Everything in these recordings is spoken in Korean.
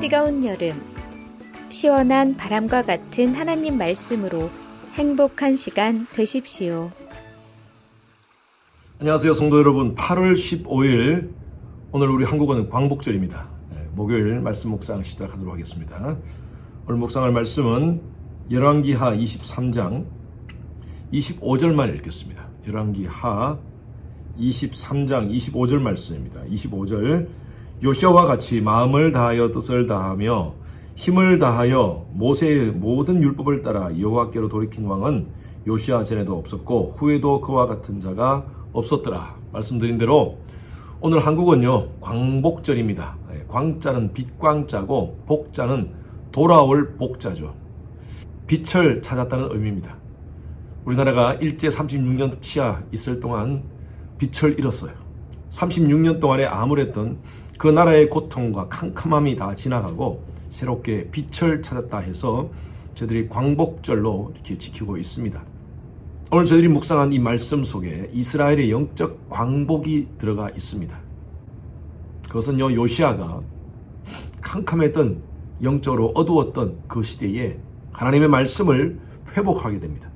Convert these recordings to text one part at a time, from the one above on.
뜨거운 여름, 시원한 바람과 같은 하나님 말씀으로 행복한 시간 되십시오. 안녕하세요 성도 여러분. 8월 15일 오늘 우리 한국어는 광복절입니다. 목요일 말씀 묵상 시작하도록 하겠습니다. 오늘 묵상할 말씀은 열왕기하 23장 25절만 읽겠습니다. 열왕기하 23장 25절 말씀입니다. 25절 요시아와 같이 마음을 다하여 뜻을 다하며 힘을 다하여 모세의 모든 율법을 따라 여호와께로 돌이킨 왕은 요시아 전에도 없었고 후에도 그와 같은 자가 없었더라. 말씀드린 대로 오늘 한국은요 광복절입니다. 광자는 빛광자고 복자는 돌아올 복자죠. 빛을 찾았다는 의미입니다. 우리나라가 일제 36년 치하 있을 동안 빛을 잃었어요. 36년 동안에 암울했던 그 나라의 고통과 캄캄함이 다 지나가고 새롭게 빛을 찾았다 해서 저희들이 광복절로 이렇게 지키고 있습니다. 오늘 저희들이 묵상한 이 말씀 속에 이스라엘의 영적 광복이 들어가 있습니다. 그것은요 요시아가 캄캄했던 영적으로 어두웠던 그 시대에 하나님의 말씀을 회복하게 됩니다.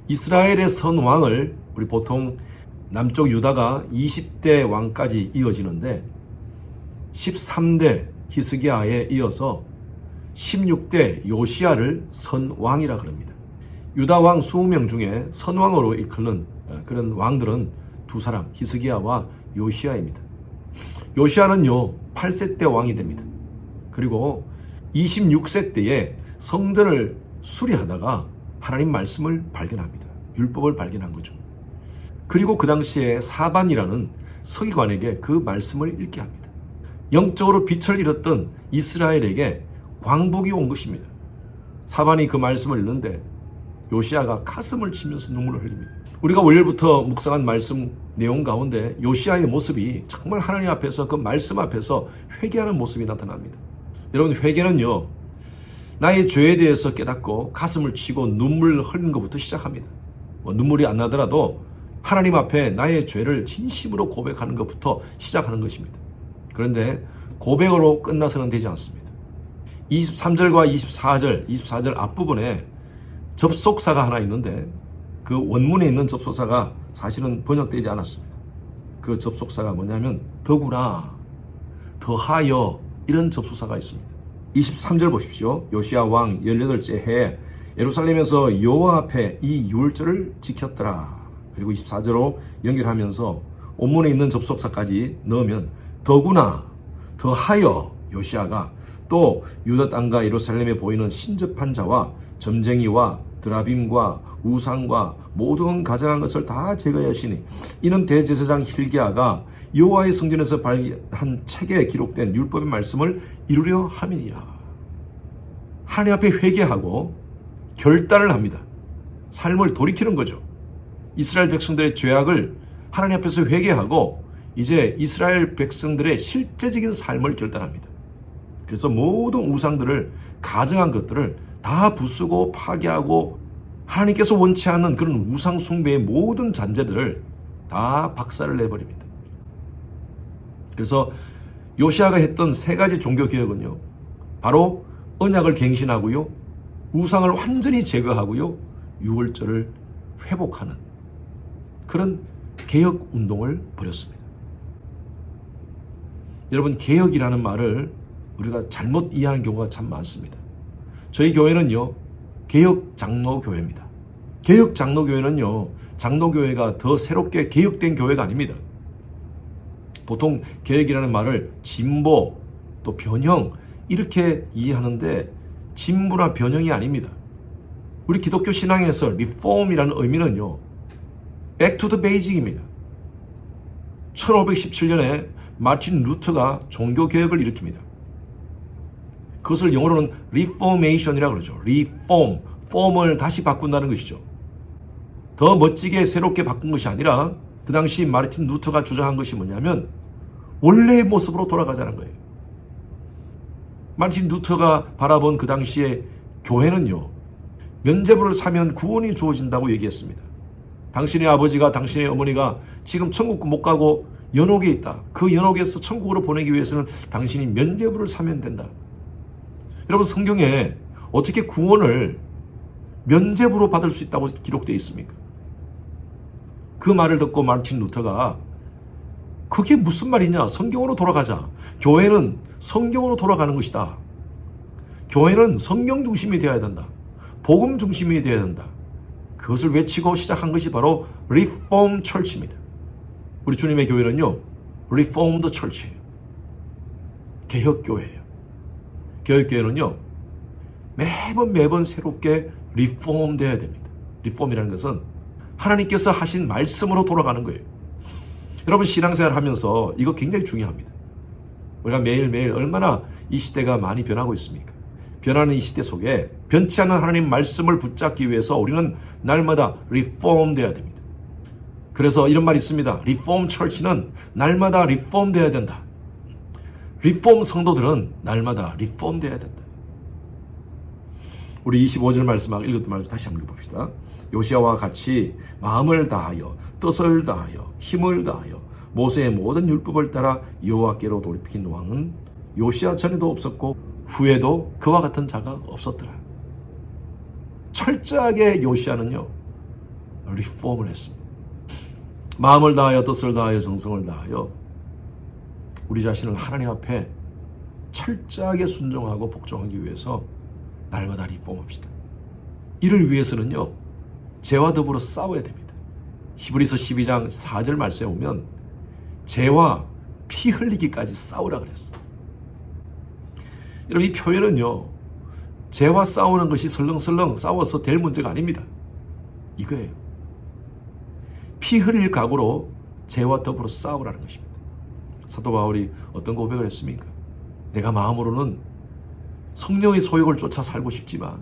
이스라엘의 선 왕을 우리 보통 남쪽 유다가 20대 왕까지 이어지는데 13대 히스기야에 이어서 16대 요시아를 선왕이라 그럽니다. 유다 왕 20명 중에 선왕으로 이끄는 그런 왕들은 두 사람, 히스기야와 요시아입니다. 요시아는요 8세 때 왕이 됩니다. 그리고 26세 때에 성전을 수리하다가 하나님 말씀을 발견합니다. 율법을 발견한 거죠. 그리고 그 당시에 사반이라는 서기관에게 그 말씀을 읽게 합니다. 영적으로 빛을 잃었던 이스라엘에게 광복이 온 것입니다. 사반이 그 말씀을 읽는데 요시아가 가슴을 치면서 눈물을 흘립니다. 우리가 월요일부터 묵상한 말씀 내용 가운데 요시아의 모습이 정말 하나님 앞에서 그 말씀 앞에서 회개하는 모습이 나타납니다. 여러분 회개는요 나의 죄에 대해서 깨닫고 가슴을 치고 눈물 흘리는 것부터 시작합니다. 눈물이 안 나더라도 하나님 앞에 나의 죄를 진심으로 고백하는 것부터 시작하는 것입니다. 그런데 고백으로 끝나서는 되지 않습니다. 23절과 24절 앞부분에 접속사가 하나 있는데 그 원문에 있는 접속사가 사실은 번역되지 않았습니다. 그 접속사가 뭐냐면 더구나, 더하여 이런 접속사가 있습니다. 23절 보십시오. 요시아 왕 18째 해에 예루살렘에서 여호와 앞에 이 유월절을 지켰더라. 그리고 24절로 연결하면서 원문에 있는 접속사까지 넣으면 더구나, 더하여 요시아가 또 유다 땅과 예루살렘에 보이는 신접한 자와 점쟁이와 드라빔과 우상과 모든 가증한 것을 다 제거하시니 이는 대제사장 hil기야가 여호와의 성전에서 발견한 책에 기록된 율법의 말씀을 이루려 함이니라. 하나님 앞에 회개하고 결단을 합니다. 삶을 돌이키는 거죠. 이스라엘 백성들의 죄악을 하나님 앞에서 회개하고 이제 이스라엘 백성들의 실제적인 삶을 결단합니다. 그래서 모든 우상들을 가증한 것들을 다 부수고 파괴하고 하나님께서 원치 않는 그런 우상 숭배의 모든 잔재들을 다 박살을 내버립니다. 그래서 요시아가 했던 세 가지 종교 개혁은요 바로 언약을 갱신하고요 우상을 완전히 제거하고요 유월절을 회복하는 그런 개혁 운동을 벌였습니다. 여러분 개혁이라는 말을 우리가 잘못 이해하는 경우가 참 많습니다. 저희 교회는요 개혁 장로교회입니다. 개혁 장로교회는요 장로교회가 더 새롭게 개혁된 교회가 아닙니다. 보통 개혁이라는 말을 진보 또 변형 이렇게 이해하는데 진보나 변형이 아닙니다. 우리 기독교 신앙에서 리폼이라는 의미는요 Back to the basic입니다. 1517년에 마틴 루터가 종교개혁을 일으킵니다. 그것을 영어로는 reformation이라고 그러죠. reform, 폼을 다시 바꾼다는 것이죠. 더 멋지게 새롭게 바꾼 것이 아니라 그 당시 마틴 루터가 주장한 것이 뭐냐면 원래의 모습으로 돌아가자는 거예요. 마틴 루터가 바라본 그 당시의 교회는요 면죄부를 사면 구원이 주어진다고 얘기했습니다. 당신의 아버지가 당신의 어머니가 지금 천국 못 가고 연옥에 있다. 그 연옥에서 천국으로 보내기 위해서는 당신이 면죄부를 사면 된다. 여러분, 성경에 어떻게 구원을 면죄부로 받을 수 있다고 기록되어 있습니까? 그 말을 듣고 마르틴 루터가 그게 무슨 말이냐? 성경으로 돌아가자. 교회는 성경으로 돌아가는 것이다. 교회는 성경 중심이 되어야 된다. 복음 중심이 되어야 된다. 그것을 외치고 시작한 것이 바로 리폼 철치입니다. 우리 주님의 교회는요, 리폼드 철치예요. 개혁교회예요. 개혁교회는요, 매번 새롭게 리폼 되어야 됩니다. 리폼이라는 것은 하나님께서 하신 말씀으로 돌아가는 거예요. 여러분, 신앙생활 하면서 이거 굉장히 중요합니다. 우리가 매일매일 얼마나 이 시대가 많이 변하고 있습니까? 변하는 이 시대 속에 변치 않는 하나님 말씀을 붙잡기 위해서 우리는 날마다 리폼 되어야 됩니다. 그래서 이런 말이 있습니다. 리폼 철치는 날마다 리폼 되어야 된다. 리폼 성도들은 날마다 리폼 되어야 된다. 우리 25절 말씀 읽었던 말씀 다시 한번 읽어봅시다. 요시아와 같이 마음을 다하여 뜻을 다하여 힘을 다하여 모세의 모든 율법을 따라 여호와께로 돌이킨 왕은 요시아 전에도 없었고 후에도 그와 같은 자가 없었더라. 철저하게 요시아는요, 리폼을 했습니다. 마음을 다하여 뜻을 다하여 정성을 다하여 우리 자신을 하나님 앞에 철저하게 순종하고 복종하기 위해서 날마다 리폼합시다. 이를 위해서는요, 죄와 더불어 싸워야 됩니다. 히브리서 12장 4절 말씀에 보면 죄와 피 흘리기까지 싸우라 그랬어요. 여러분, 이 표현은요, 죄와 싸우는 것이 설렁설렁 싸워서 될 문제가 아닙니다. 이거예요. 피 흘릴 각오로 죄와 더불어 싸우라는 것입니다. 사도 바울이 어떤 고백을 했습니까? 내가 마음으로는 성령의 소욕을 쫓아 살고 싶지만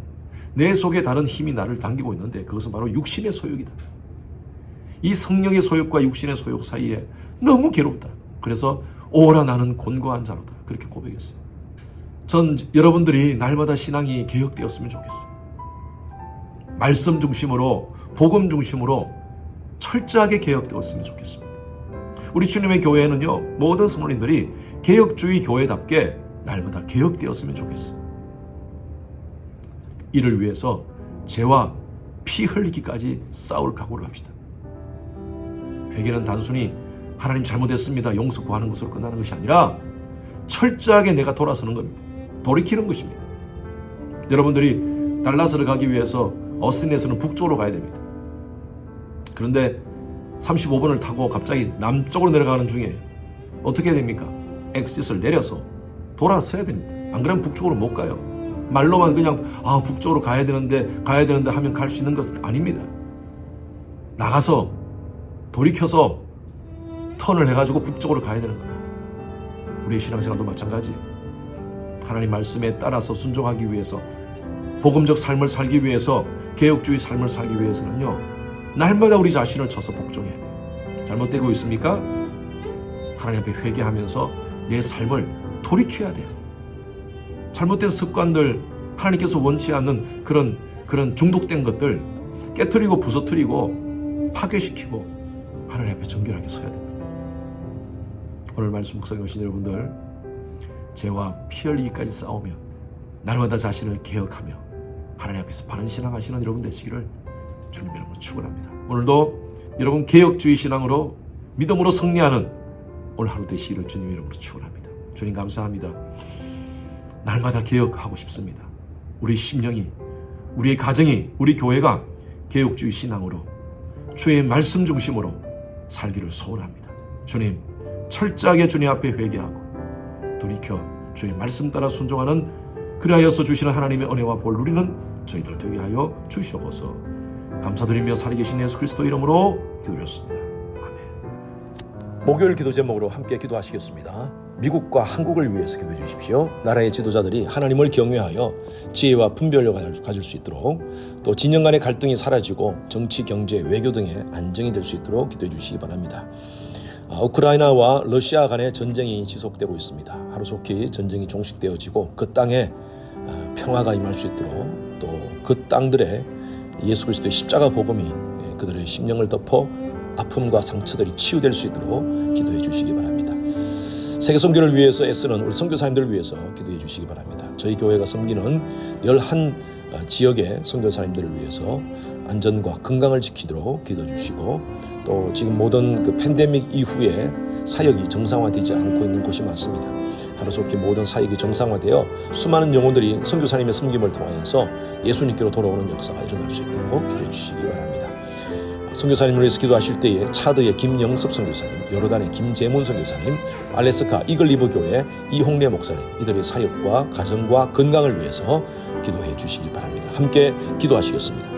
내 속에 다른 힘이 나를 당기고 있는데 그것은 바로 육신의 소욕이다. 이 성령의 소욕과 육신의 소욕 사이에 너무 괴롭다. 그래서 오라 나는 곤고한 자로다. 그렇게 고백했어요. 전 여러분들이 날마다 신앙이 개혁되었으면 좋겠어요. 말씀 중심으로, 복음 중심으로 철저하게 개혁되었으면 좋겠습니다. 우리 주님의 교회는요, 모든 성도님들이 개혁주의 교회답게 날마다 개혁되었으면 좋겠어요. 이를 위해서 죄와 피 흘리기까지 싸울 각오를 합시다. 회개는 단순히 하나님 잘못했습니다, 용서 구하는 것으로 끝나는 것이 아니라 철저하게 내가 돌아서는 겁니다. 돌이키는 것입니다. 여러분들이 달라스를 가기 위해서 어스틴에서는 북쪽으로 가야 됩니다. 그런데 35번을 타고 갑자기 남쪽으로 내려가는 중에 어떻게 해야 됩니까? 엑싯을 내려서 돌아서야 됩니다. 안 그러면 북쪽으로 못 가요. 말로만 그냥 북쪽으로 가야 되는데 하면 갈 수 있는 것은 아닙니다. 나가서 돌이켜서 턴을 해가지고 북쪽으로 가야 되는 거예요. 우리의 신앙생활도 마찬가지. 하나님 말씀에 따라서 순종하기 위해서, 복음적 삶을 살기 위해서, 개혁주의 삶을 살기 위해서는요, 날마다 우리 자신을 쳐서 복종해야 돼요. 잘못되고 있습니까? 하나님 앞에 회개하면서 내 삶을 돌이켜야 돼요. 잘못된 습관들, 하나님께서 원치 않는 그런 중독된 것들 깨트리고 부서뜨리고 파괴시키고 하나님 앞에 정결하게 서야 됩니다. 오늘 말씀 묵상해 오신 여러분들, 죄와 피 흘리기까지 싸우며 날마다 자신을 개혁하며 하나님 앞에서 바른 신앙하시는 여러분 되시기를 주님 이름으로 축원합니다. 오늘도 여러분 개혁주의 신앙으로 믿음으로 승리하는 오늘 하루 되시기를 주님 이름으로 축원합니다. 주님 감사합니다. 날마다 개혁하고 싶습니다. 우리 심령이, 우리의 가정이, 우리 교회가 개혁주의 신앙으로 주의 말씀 중심으로 살기를 소원합니다. 주님, 철저하게 주님 앞에 회개하고 돌이켜 주의 말씀 따라 순종하는, 그리하여서 주시는 하나님의 은혜와 볼 누리는 저희들 되게 하여 주시옵소서. 감사드리며 살아계신 예수 그리스도 이름으로 기도드렸습니다. 아멘. 목요일 기도 제목으로 함께 기도하시겠습니다. 미국과 한국을 위해서 기도해 주십시오. 나라의 지도자들이 하나님을 경외하여 지혜와 분별력을 가질 수 있도록, 또 진영 간의 갈등이 사라지고 정치, 경제, 외교 등의 안정이 될 수 있도록 기도해 주시기 바랍니다. 우크라이나와 러시아 간의 전쟁이 지속되고 있습니다. 하루속히 전쟁이 종식되어지고 그 땅에 평화가 임할 수 있도록, 또 그 땅들의 예수 그리스도의 십자가 복음이 그들의 심령을 덮어 아픔과 상처들이 치유될 수 있도록 기도해 주십시오. 주시기 바랍니다. 세계 선교를 위해서 애쓰는 우리 선교사님들을 위해서 기도해 주시기 바랍니다. 저희 교회가 섬기는 11 지역의 선교사님들을 위해서 안전과 건강을 지키도록 기도해 주시고, 또 지금 모든 그 팬데믹 이후에 사역이 정상화되지 않고 있는 곳이 많습니다. 하루속히 모든 사역이 정상화되어 수많은 영혼들이 선교사님의 섬김을 통하여서 예수님께로 돌아오는 역사가 일어날 수 있도록 기도해 주시기 바랍니다. 선교사님을 위해서 기도하실 때에 차드의 김영섭 선교사님, 요르단의 김재문 선교사님, 알래스카 이글리브 교회 이홍래 목사님, 이들의 사역과 가정과 건강을 위해서 기도해 주시기 바랍니다. 함께 기도하시겠습니다.